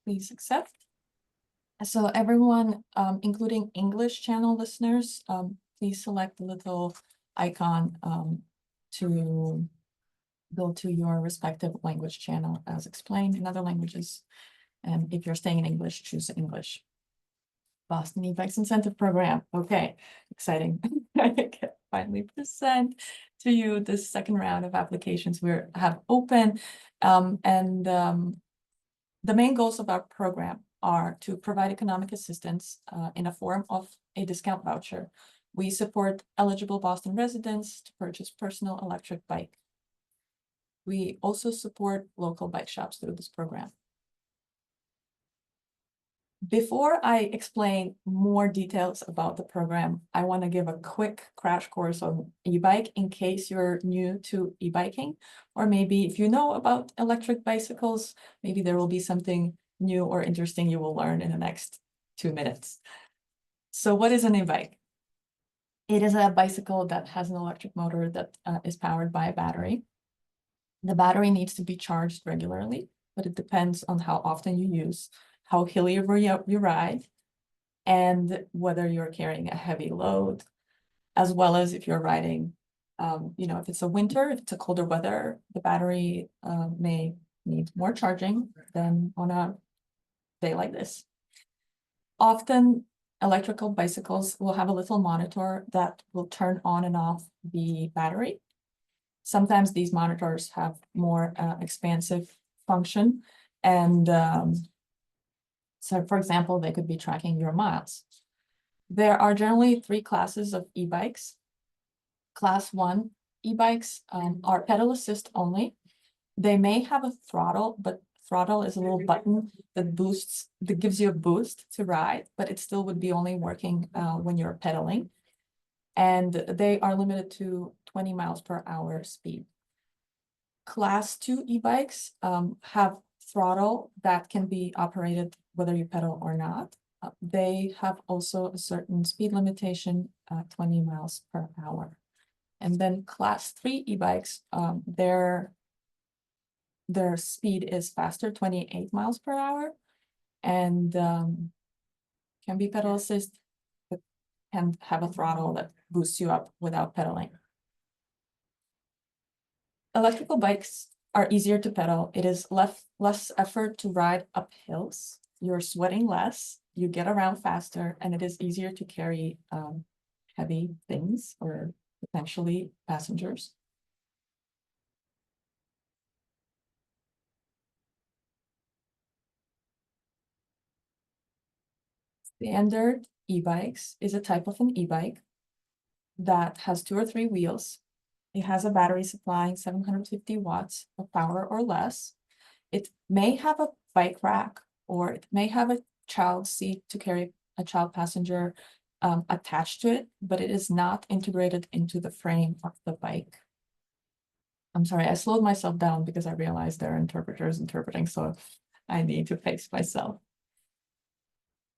Please accept. So everyone, including English channel listeners, please select the little icon to go to your respective language channel as explained in other languages. And if you're staying in English, choose English. Boston E-Bikes Incentive Program. Okay, exciting. I can finally present to you the second round of applications we have open. The main goals of our program are to provide economic assistance in a form of a discount voucher. We support eligible Boston residents to purchase personal electric bike. We also support local bike shops through this program. Before I explain more details about the program, I want to give a quick crash course on e-bike in case you're new to e-biking, or maybe if you know about electric bicycles, maybe there will be something new or interesting you will learn in the next 2 minutes. So what is an e-bike? It is a bicycle that has an electric motor that is powered by a battery. The battery needs to be charged regularly, but it depends on how often you use, how hilly you ride, and whether you're carrying a heavy load, as well as if you're riding, if it's a winter, if it's a colder weather, the battery may need more charging than on a day like this. Often, electrical bicycles will have a little monitor that will turn on and off the battery. Sometimes these monitors have more expansive function, and so, for example, they could be tracking your miles. There are generally 3 classes of e-bikes. Class 1 e-bikes are pedal assist only. They may have a throttle, but throttle is a little button that gives you a boost to ride, but it still would be only working when you're pedaling. And they are limited to 20 miles per hour speed. Class 2 e-bikes have throttle that can be operated whether you pedal or not. They have also a certain speed limitation, 20 miles per hour. And then class 3 e-bikes, their speed is faster, 28 miles per hour, and can be pedal assist, but can have a throttle that boosts you up without pedaling. Electrical bikes are easier to pedal. It is less effort to ride up hills. You're sweating less, you get around faster, and it is easier to carry heavy things or potentially passengers. Standard e-bikes is a type of an e-bike that has 2 or 3 wheels. It has a battery supplying 750 watts of power or less. It may have a bike rack, or it may have a child seat to carry a child passenger attached to it, but it is not integrated into the frame of the bike. I'm sorry, I slowed myself down because I realized there are interpreters interpreting, so I need to pace myself.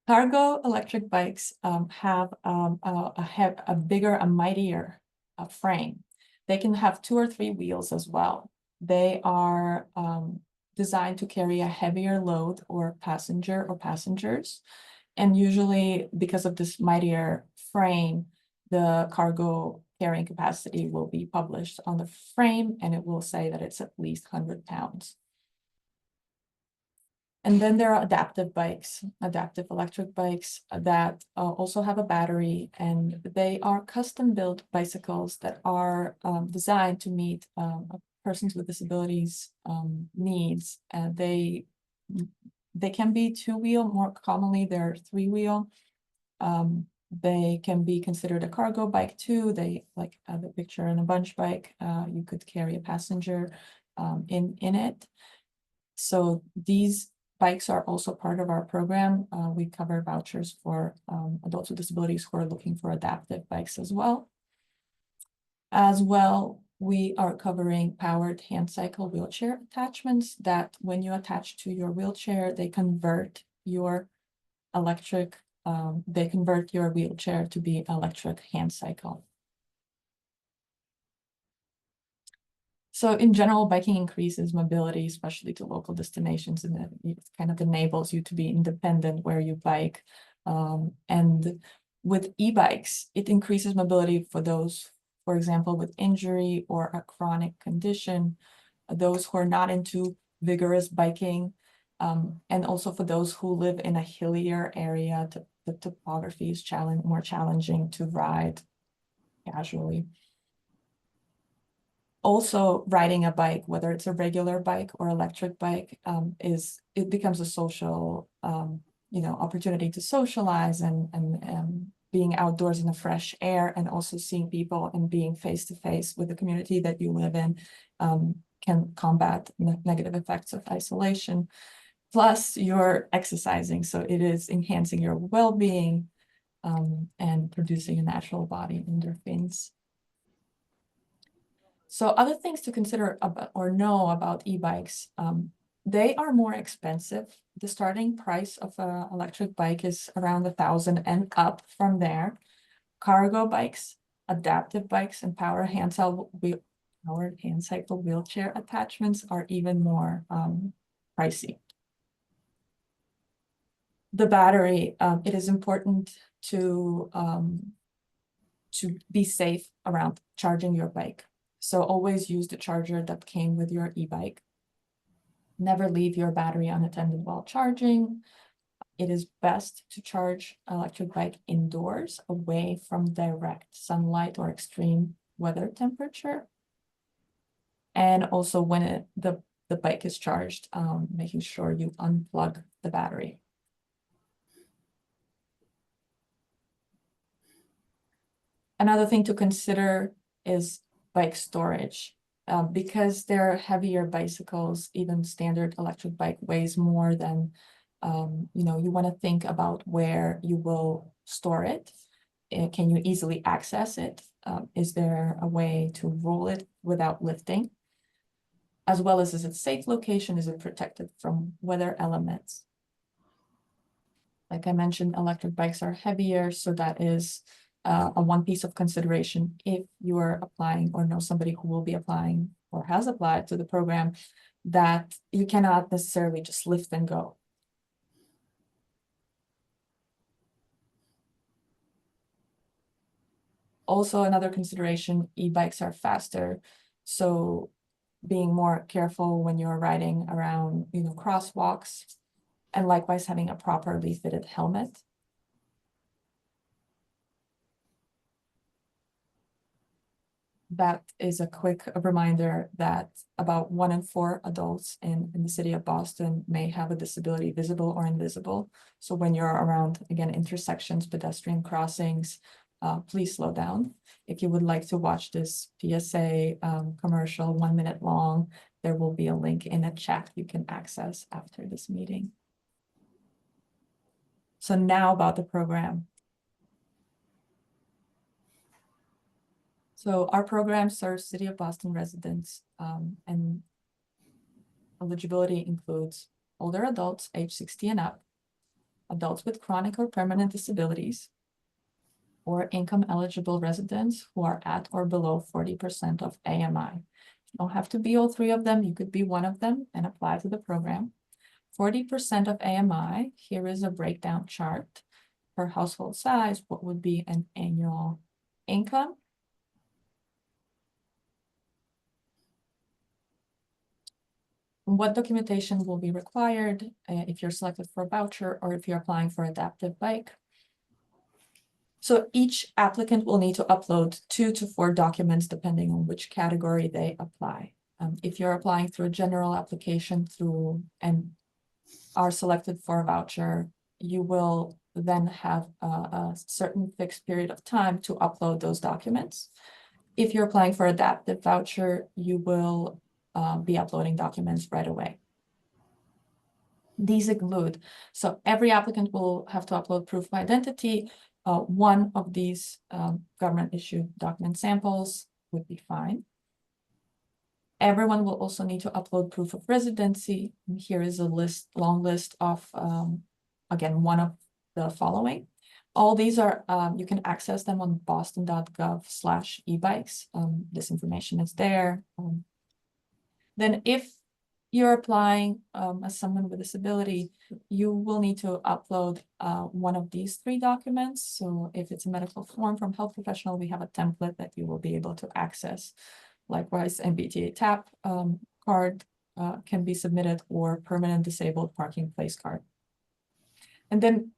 Cargo electric bikes have a bigger, a mightier frame. They can have 2 or 3 wheels as well. They are designed to carry a heavier load or passenger or passengers. And usually, because of this mightier frame, the cargo carrying capacity will be published on the frame, and it will say that it's at least 100 pounds. And then there are adaptive bikes, adaptive electric bikes that also have a battery, and they are custom-built bicycles that are designed to meet persons with disabilities needs. They can be 2-wheel, more commonly they're 3-wheel. They can be considered a cargo bike too. They, like the picture in a bunch bike, you could carry a passenger in it. So these bikes are also part of our program. We cover vouchers for adults with disabilities who are looking for adaptive bikes as well. We are covering powered hand cycle wheelchair attachments that when you attach to your wheelchair, they convert your wheelchair to be electric hand cycle. So in general, biking increases mobility, especially to local destinations, and it kind of enables you to be independent where you bike. And with e-bikes, it increases mobility for those, for example, with injury or a chronic condition, those who are not into vigorous biking, and also for those who live in a hillier area, the topography is more challenging to ride casually. Also, riding a bike, whether it's a regular bike or electric bike, it becomes a social, opportunity to socialize and being outdoors in the fresh air, and also seeing people and being face to face with the community that you live in can combat negative effects of isolation. Plus, you're exercising, so it is enhancing your well-being and producing a natural body endorphins. So other things to consider about or know about e-bikes, they are more expensive. The starting price of an electric bike is around 1,000 and up from there. Cargo bikes, adaptive bikes, and powered hand cycle wheelchair attachments are even more pricey. The battery, it is important to be safe around charging your bike. So always use the charger that came with your e-bike. Never leave your battery unattended while charging. It is best to charge an electric bike indoors, away from direct sunlight or extreme weather temperature. And also when the bike is charged, making sure you unplug the battery. Another thing to consider is bike storage. Because they're heavier bicycles, even standard electric bike weighs more than, you want to think about where you will store it. Can you easily access it? Is there a way to roll it without lifting? As well as, is it a safe location? Is it protected from weather elements? Like I mentioned, electric bikes are heavier, so that is a one piece of consideration if you are applying or know somebody who will be applying or has applied to the program, that you cannot necessarily just lift and go. Also, another consideration, e-bikes are faster, so being more careful when you're riding around, crosswalks, and likewise having a properly fitted helmet. That is a quick reminder that about 1 in 4 adults in the city of Boston may have a disability, visible or invisible. So when you're around, again, intersections, pedestrian crossings, please slow down. If you would like to watch this PSA commercial, 1 minute long, there will be a link in a chat you can access after this meeting. So now about the program. So our program serves City of Boston residents, and eligibility includes older adults age 60 and up, adults with chronic or permanent disabilities, or income eligible residents who are at or below 40% of AMI. You don't have to be all 3 of them. You could be one of them and apply to the program. 40% of AMI, here is a breakdown chart per household size. What would be an annual income? What documentation will be required if you're selected for a voucher or if you're applying for adaptive bike? So each applicant will need to upload 2 to 4 documents depending on which category they apply. If you're applying through a general application and are selected for a voucher, you will then have a certain fixed period of time to upload those documents. If you're applying for adaptive voucher, you will be uploading documents right away. These include, so every applicant will have to upload proof of identity. One of these government issued document samples would be fine. Everyone will also need to upload proof of residency. And here is a long list of, again, one of the following. All these are, you can access them on boston.gov/ebikes. This information is there. Then if you're applying as someone with disability, you will need to upload one of these 3 documents. So if it's a medical form from health professional, we have a template that you will be able to access. Likewise, MBTA TAP card can be submitted, or permanent disabled parking place card. And then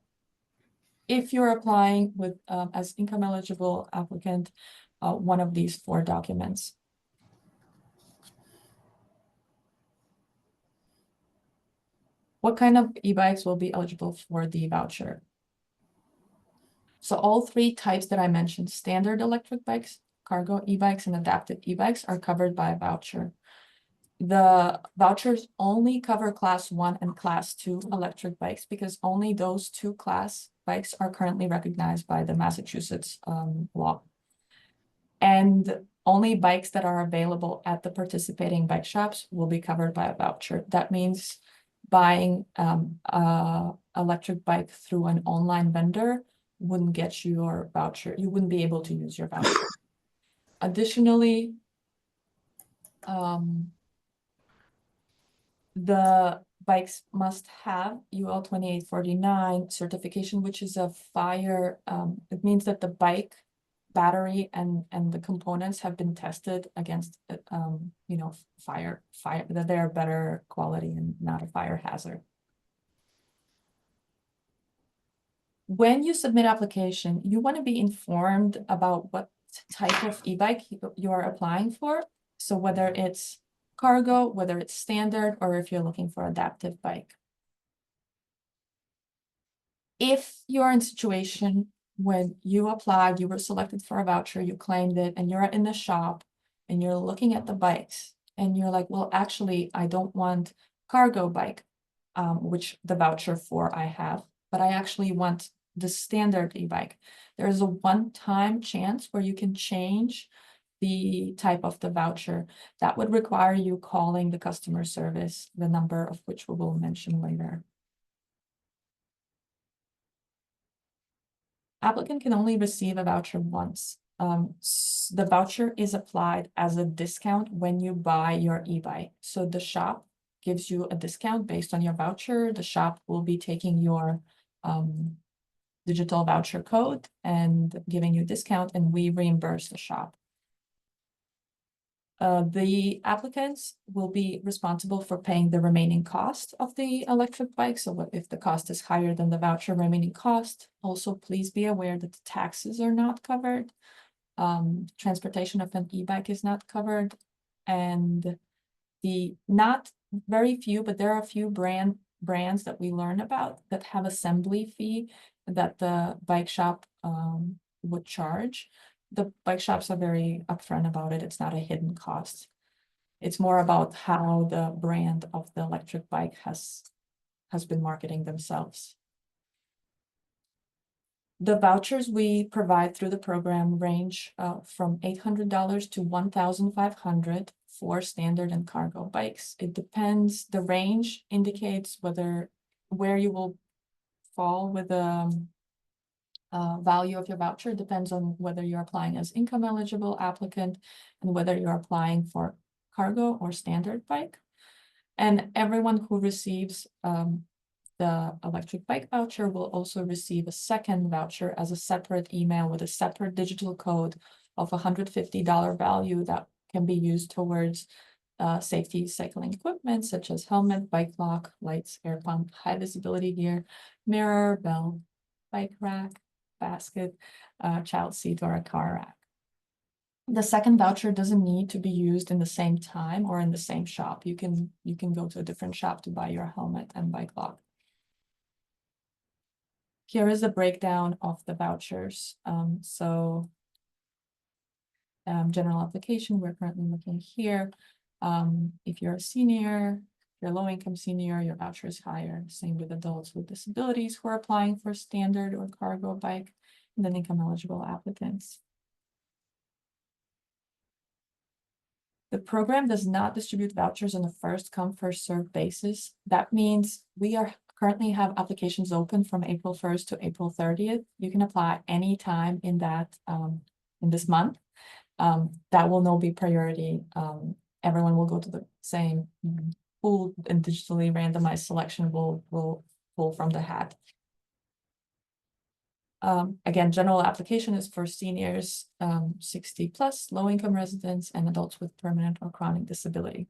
if you're applying with as income eligible applicant, one of these 4 documents. What kind of e-bikes will be eligible for the voucher? So all 3 types that I mentioned, standard electric bikes, cargo e-bikes, and adaptive e-bikes, are covered by a voucher. The vouchers only cover class 1 and class 2 electric bikes, because only those 2 class bikes are currently recognized by the Massachusetts law. And only bikes that are available at the participating bike shops will be covered by a voucher. That means buying a electric bike through an online vendor wouldn't get you your voucher. You wouldn't be able to use your voucher. Additionally, the bikes must have UL 2849 certification, which is a fire. It means that the bike battery and the components have been tested against fire, that they're better quality and not a fire hazard. When you submit application, you want to be informed about what type of e-bike you are applying for. So whether it's cargo, whether it's standard, or if you're looking for adaptive bike. If you're in a situation when you applied, you were selected for a voucher, you claimed it, and you're in the shop and you're looking at the bikes and you're like, well, actually, I don't want cargo bike, which the voucher for I have, but I actually want the standard e-bike. There is a one-time chance where you can change the type of the voucher. That would require you calling the customer service, the number of which we will mention later. Applicant can only receive a voucher once. The voucher is applied as a discount when you buy your e-bike. So the shop gives you a discount based on your voucher. The shop will be taking your digital voucher code and giving you a discount, and we reimburse the shop. The applicants will be responsible for paying the remaining cost of the electric bike. So if the cost is higher than the voucher remaining cost, also please be aware that the taxes are not covered. Transportation of an e-bike is not covered. And not very few, but there are a few brands that we learn about that have assembly fee that the bike shop would charge. The bike shops are very upfront about it. It's not a hidden cost. It's more about how the brand of the electric bike has been marketing themselves. The vouchers we provide through the program range from $800 to $1,500 for standard and cargo bikes. It depends. The range indicates where you will fall with the value of your voucher. Depends on whether you're applying as income eligible applicant and whether you're applying for cargo or standard bike. And everyone who receives the electric bike voucher will also receive a second voucher as a separate email with a separate digital code of $150 value that can be used towards safety cycling equipment such as helmet, bike lock, lights, air pump, high visibility gear, mirror, belt, bike rack, basket, child seat, or a car rack. The second voucher doesn't need to be used in the same time or in the same shop. You can go to a different shop to buy your helmet and bike lock. Here is a breakdown of the vouchers. General application, we're currently looking here. If you're a senior, if you're a low-income senior, your voucher is higher. Same with adults with disabilities who are applying for standard or cargo bike, and then income eligible applicants. The program does not distribute vouchers on a first come, first served basis. That means we currently have applications open from April 1st to April 30th. You can apply anytime in this month. That will not be priority everyone will go to the same pool, and digitally randomized selection will pull from the hat. Again, general application is for seniors, 60 plus, low income residents, and adults with permanent or chronic disability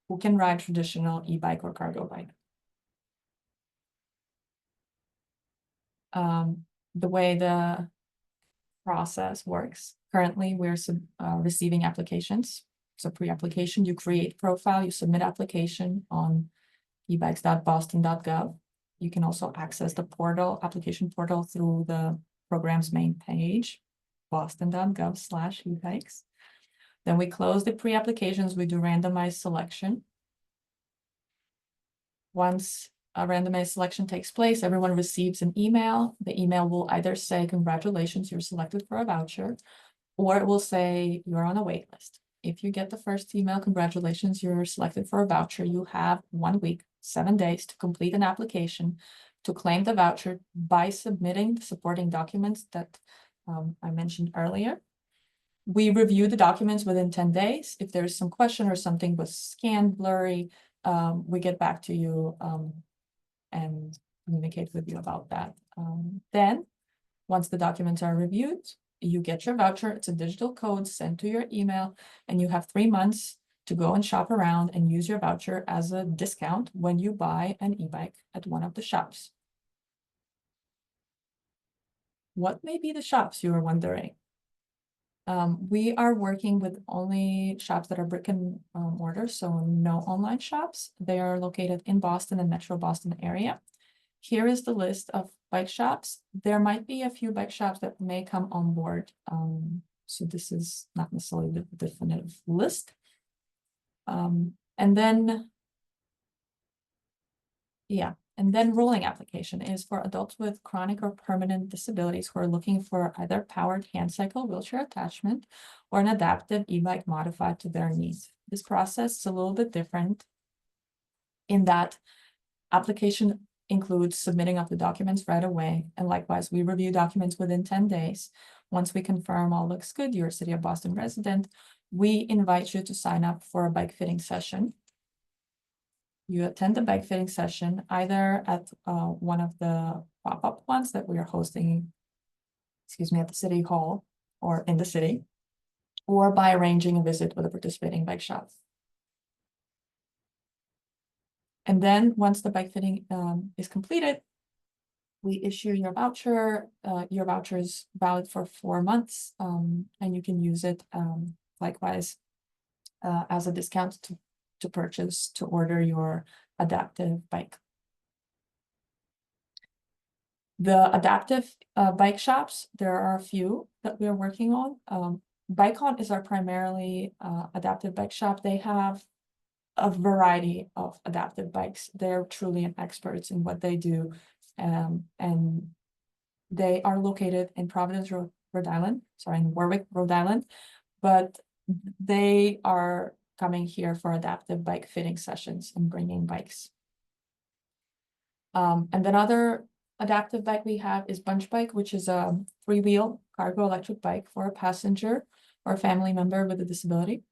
who can ride traditional e-bike or cargo bike. The way the process works, currently we're receiving applications. So pre-application, you create profile, you submit application on ebikes.boston.gov. You can also access the portal, application portal, through the program's main page, boston.gov/ebikes. Then we close the pre-applications, we do randomized selection. Once a randomized selection takes place, everyone receives an email. The email will either say, congratulations, you're selected for a voucher, or it will say you're on a wait list. If you get the first email, congratulations, you're selected for a voucher, you have 1 week, 7 days to complete an application to claim the voucher by submitting the supporting documents that I mentioned earlier. We review the documents within 10 days. If there's some question or something was scanned blurry, we get back to you and communicate with you about that. Then, once the documents are reviewed, you get your voucher. It's a digital code sent to your email, and you have 3 months to go and shop around and use your voucher as a discount when you buy an e-bike at one of the shops. What may be the shops, you are wondering? We are working with only shops that are brick and mortar, so no online shops. They are located in Boston and Metro Boston area. Here is the list of bike shops. There might be a few bike shops that may come on board. So this is not necessarily the definitive list. And then rolling application is for adults with chronic or permanent disabilities who are looking for either powered hand cycle wheelchair attachment or an adaptive e-bike modified to their needs. This process is a little bit different in that application includes submitting of the documents right away. And likewise, we review documents within 10 days. Once we confirm all looks good, you're a City of Boston resident, we invite you to sign up for a bike fitting session. You attend the bike fitting session either at one of the pop-up ones that we are hosting, at the City Hall or in the city, or by arranging a visit with a participating bike shop. And then once the bike fitting is completed, we issue your voucher. Your voucher is valid for 4 months, and you can use it likewise as a discount to purchase, to order your adaptive bike. The adaptive bike shops, there are a few that we are working on. Bikon is our primarily adaptive bike shop. They have a variety of adaptive bikes. They're truly experts in what they do. And they are located in Providence, Rhode Island, in Warwick, Rhode Island, but they are coming here for adaptive bike fitting sessions and bringing bikes. And another adaptive bike we have is Bunch Bike, which is a 3-wheel cargo electric bike for a passenger or a family member with a disability.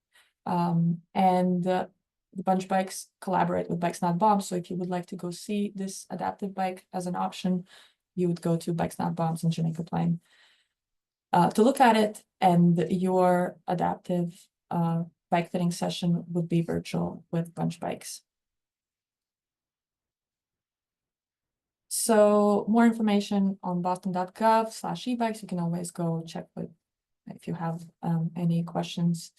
The Bunch Bikes collaborate with Bikes Not Bombs. So if you would like to go see this adaptive bike as an option, you would go to Bikes Not Bombs in Jamaica Plain to look at it, and your adaptive bike fitting session would be virtual with Bunch Bikes. So more information on boston.gov/ebikes. You can always go check with if you have any questions.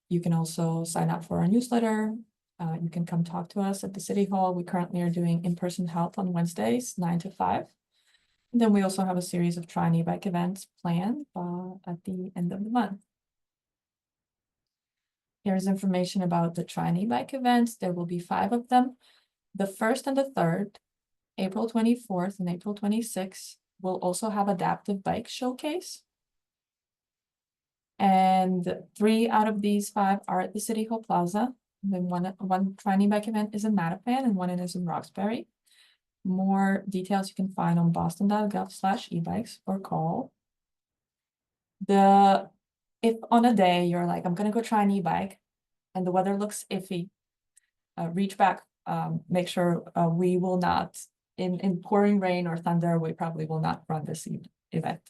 You can also sign up for our newsletter. You can come talk to us at the City Hall. We currently are doing in-person help on Wednesdays, 9 to 5. And then we also have a series of Try an e-bike events planned at the end of the month. Here's information about the Try an e-bike events. There will be 5 of them. The 1st and the 3rd, April 24th and April 26th, will also have adaptive bike showcase. And 3 out of these 5 are at the City Hall Plaza. And then one Try an e-bike event is in Mattapan and one is in Roxbury. More details you can find on boston.gov/ebikes or call. If on a day you're like, I'm gonna go try an e-bike, and the weather looks iffy, reach back, make sure we will not, in pouring rain or thunder, we probably will not run this event.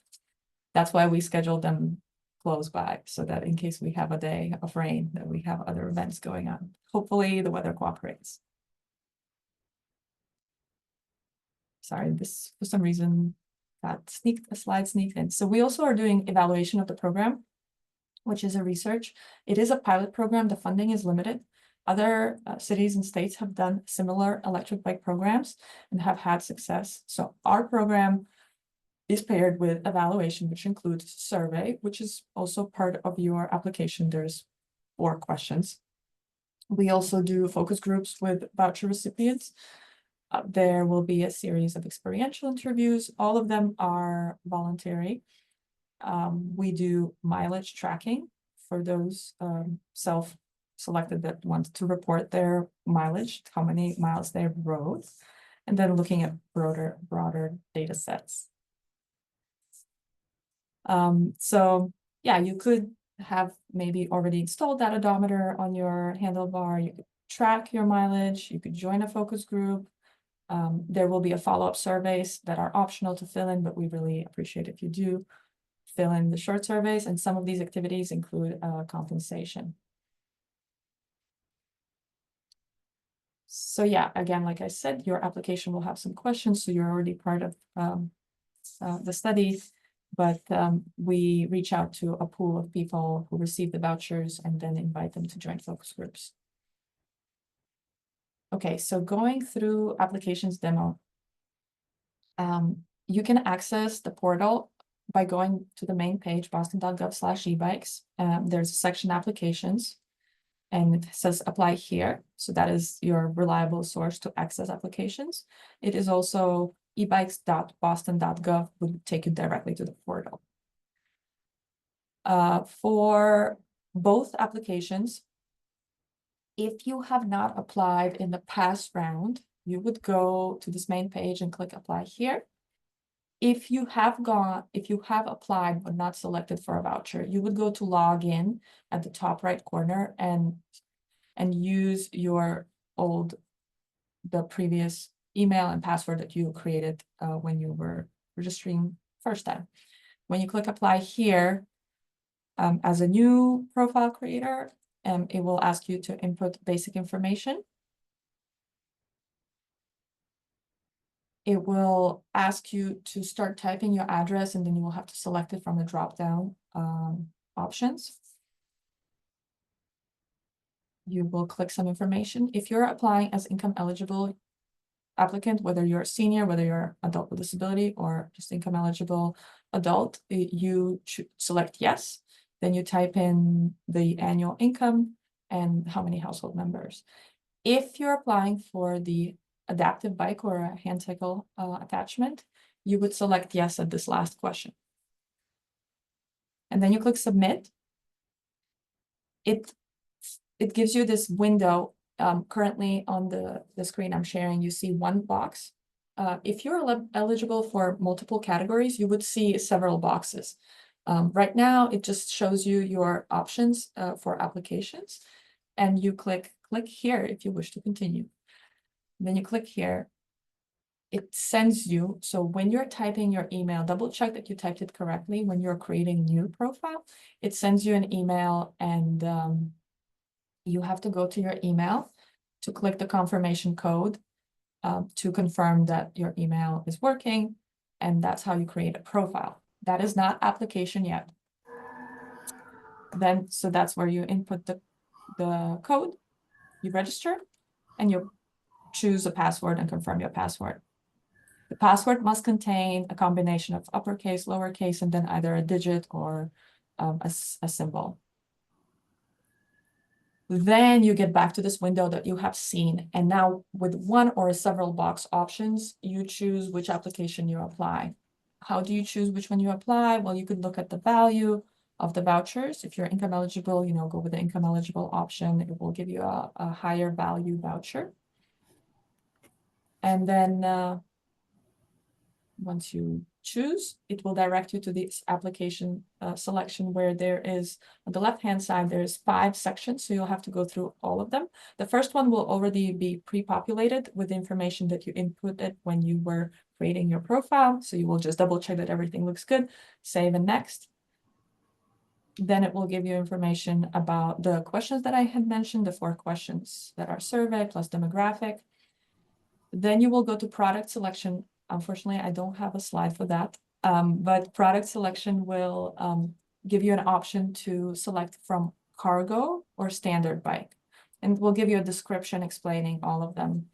That's why we scheduled them close by, so that in case we have a day of rain, that we have other events going on. Hopefully the weather cooperates. Sorry, this for some reason got a slide sneaked in. So we also are doing evaluation of the program, which is a research. It is a pilot program. The funding is limited. Other cities and states have done similar electric bike programs and have had success. So our program is paired with evaluation, which includes survey, which is also part of your application. There's 4 questions. We also do focus groups with voucher recipients. There will be a series of experiential interviews. All of them are voluntary. We do mileage tracking for those self-selected that want to report their mileage, how many miles they rode, and then looking at broader data sets. So yeah, you could have maybe already installed that odometer on your handlebar. You could track your mileage. You could join a focus group. There will be a follow-up surveys that are optional to fill in, but we really appreciate if you do fill in the short surveys, and some of these activities include compensation. So yeah, again, like I said, your application will have some questions, so you're already part of the study, but we reach out to a pool of people who receive the vouchers and then invite them to join focus groups. Okay, so going through applications demo, you can access the portal by going to the main page, boston.gov/ebikes. There's a section applications, and it says apply here. So that is your reliable source to access applications. It is also ebikes.boston.gov would take you directly to the portal. For both applications, if you have not applied in the past round, you would go to this main page and click apply here. If you have applied but not selected for a voucher, you would go to log in at the top right corner and use the previous email and password that you created when you were registering first time. When you click apply here, as a new profile creator, it will ask you to input basic information. It will ask you to start typing your address, and then you will have to select it from the drop-down options. You will click some information. If you're applying as income eligible applicant, whether you're a senior, whether you're adult with disability, or just income eligible adult, you should select yes. Then you type in the annual income and how many household members. If you're applying for the adaptive bike or a hand cycle attachment, you would select yes at this last question. And then you click submit. It gives you this window. Currently on the screen I'm sharing, you see one box. If you're eligible for multiple categories, you would see several boxes. Right now, it just shows you your options for applications, and you click here if you wish to continue. And then you click here. It sends you, so when you're typing your email, double check that you typed it correctly. When you're creating a new profile, it sends you an email, and you have to go to your email to click the confirmation code to confirm that your email is working, and that's how you create a profile. That is not application yet. Then, so that's where you input the code, you register, and you choose a password and confirm your password. The password must contain a combination of uppercase, lowercase, and then either a digit or a symbol. Then you get back to this window that you have seen. And now with one or several box options, you choose which application you apply. How do you choose which one you apply? Well, you could look at the value of the vouchers. If you're income eligible, go with the income eligible option. It will give you a higher value voucher. And then once you choose, it will direct you to this application selection where there is, on the left-hand side, there's 5 sections, so you'll have to go through all of them. The first one will already be pre-populated with information that you inputted when you were creating your profile. So you will just double check that everything looks good, save and next. Then it will give you information about the questions that I had mentioned, the 4 questions that are survey plus demographic. Then you will go to product selection. Unfortunately, I don't have a slide for that, but product selection will give you an option to select from cargo or standard bike, and we'll give you a description explaining all of them.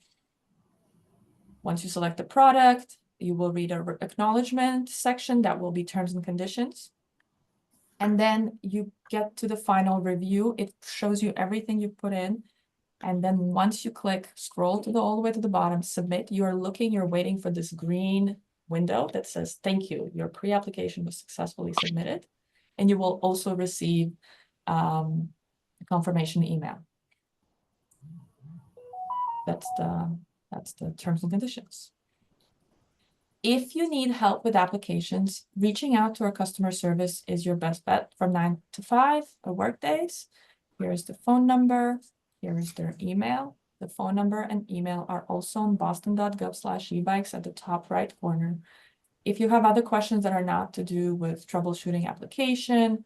Once you select the product, you will read a acknowledgement section that will be terms and conditions. And then you get to the final review. It shows you everything you put in. And then once you click, scroll to all the way to the bottom, submit, you're waiting for this green window that says, thank you, your pre-application was successfully submitted. And you will also receive a confirmation email. That's the terms and conditions. If you need help with applications, reaching out to our customer service is your best bet from 9 to 5 work days. Here's the phone number. Here is their email. The phone number and email are also on boston.gov/ebikes at the top right corner. If you have other questions that are not to do with troubleshooting application,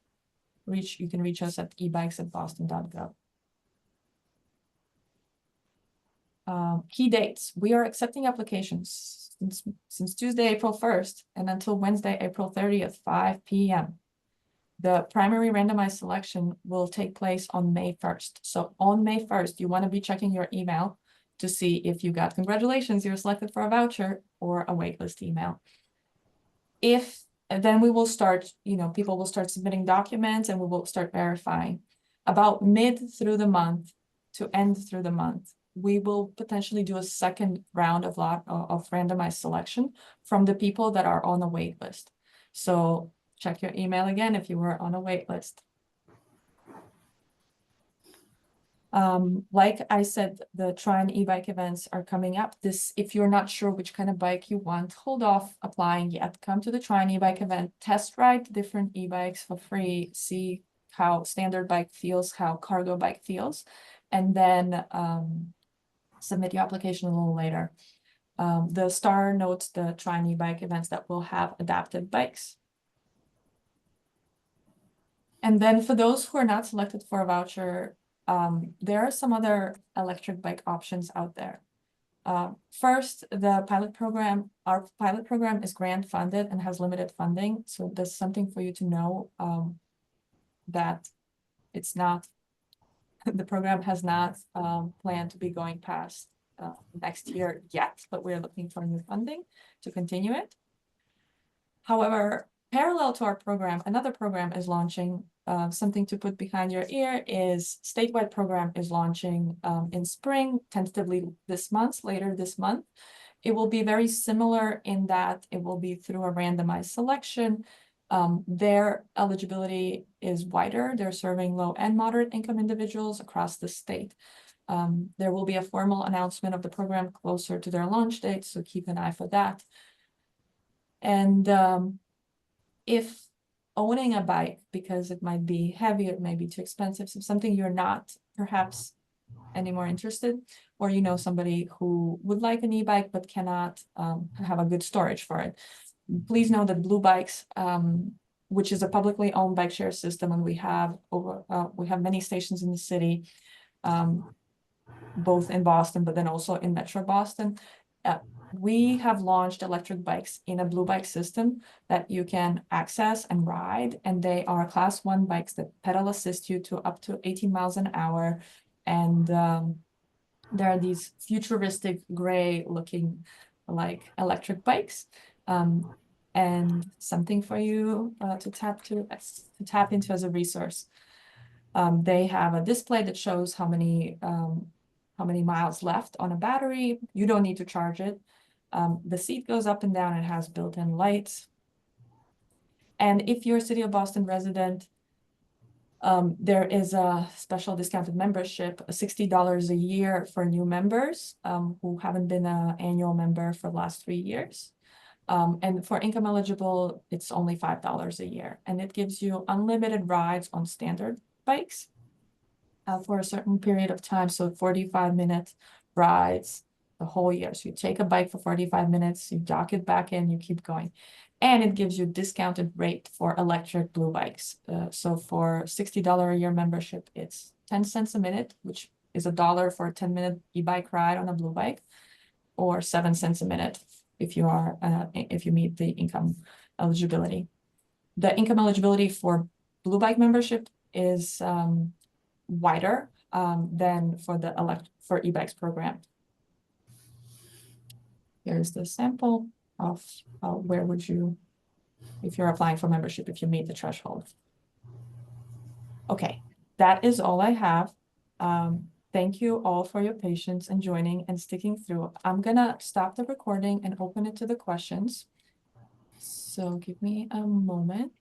you can reach us at ebikes@boston.gov. Key dates. We are accepting applications since Tuesday, April 1st, and until Wednesday, April 30th, 5 p.m. The primary randomized selection will take place on May 1st. So on May 1st, you want to be checking your email to see if you got congratulations, you're selected for a voucher or a waitlist email. Then we will start, people will start submitting documents and we will start verifying. About mid through the month to end through the month, we will potentially do a second round of randomized selection from the people that are on the wait list. So check your email again if you were on a wait list. Like I said, the Try an e-bike events are coming up. If you're not sure which kind of bike you want, hold off applying yet. Come to the Try an e-bike event, test ride different e-bikes for free, see how standard bike feels, how cargo bike feels, and then submit your application a little later. The star notes the Try an e-bike events that will have adapted bikes. And then for those who are not selected for a voucher, there are some other electric bike options out there. First, our pilot program is grant funded and has limited funding. So there's something for you to know that it's not, the program has not planned to be going past next year yet, but we're looking for new funding to continue it. However, parallel to our program, another program is launching. Something to put behind your ear is statewide program is launching in spring, tentatively later this month. It will be very similar in that it will be through a randomized selection. Their eligibility is wider. They're serving low and moderate income individuals across the state. There will be a formal announcement of the program closer to their launch date, so keep an eye for that. And if owning a bike, because it might be heavy, it may be too expensive, so something you're not perhaps any more interested, or somebody who would like an e-bike but cannot have a good storage for it, please know that Blue Bikes, which is a publicly owned bike share system, and we have many stations in the city, both in Boston, but then also in Metro Boston. We have launched electric bikes in a Blue Bike system that you can access and ride, and they are Class 1 bikes that pedal assist you to up to 18 miles an hour. And there are these futuristic gray looking like electric bikes, and something for you to tap into as a resource. They have a display that shows how many miles left on a battery. You don't need to charge it. The seat goes up and down. It has built-in lights. And if you're a City of Boston resident, there is a special discounted membership, $60 a year for new members who haven't been an annual member for the last 3 years. And for income eligible, it's only $5 a year, and it gives you unlimited rides on standard bikes for a certain period of time. So 45-minute rides the whole year. So you take a bike for 45 minutes, you dock it back in, you keep going. And it gives you discounted rate for electric blue bikes. So for $60 a year membership, it's 10 cents a minute, which is $1 for a 10-minute e-bike ride on a blue bike, or 7 cents a minute if you meet the income eligibility. The income eligibility for blue bike membership is wider than for the for e-bikes program. Here's the sample of where would you, if you're applying for membership, if you meet the threshold. Okay, that is all I have. Thank you all for your patience and joining and sticking through. I'm gonna stop the recording and open it to the questions. So give me a moment.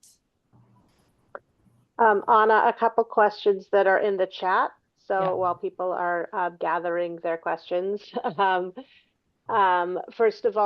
Anna, a couple questions that are in the chat. So Yeah. while people are gathering their questions, first of all,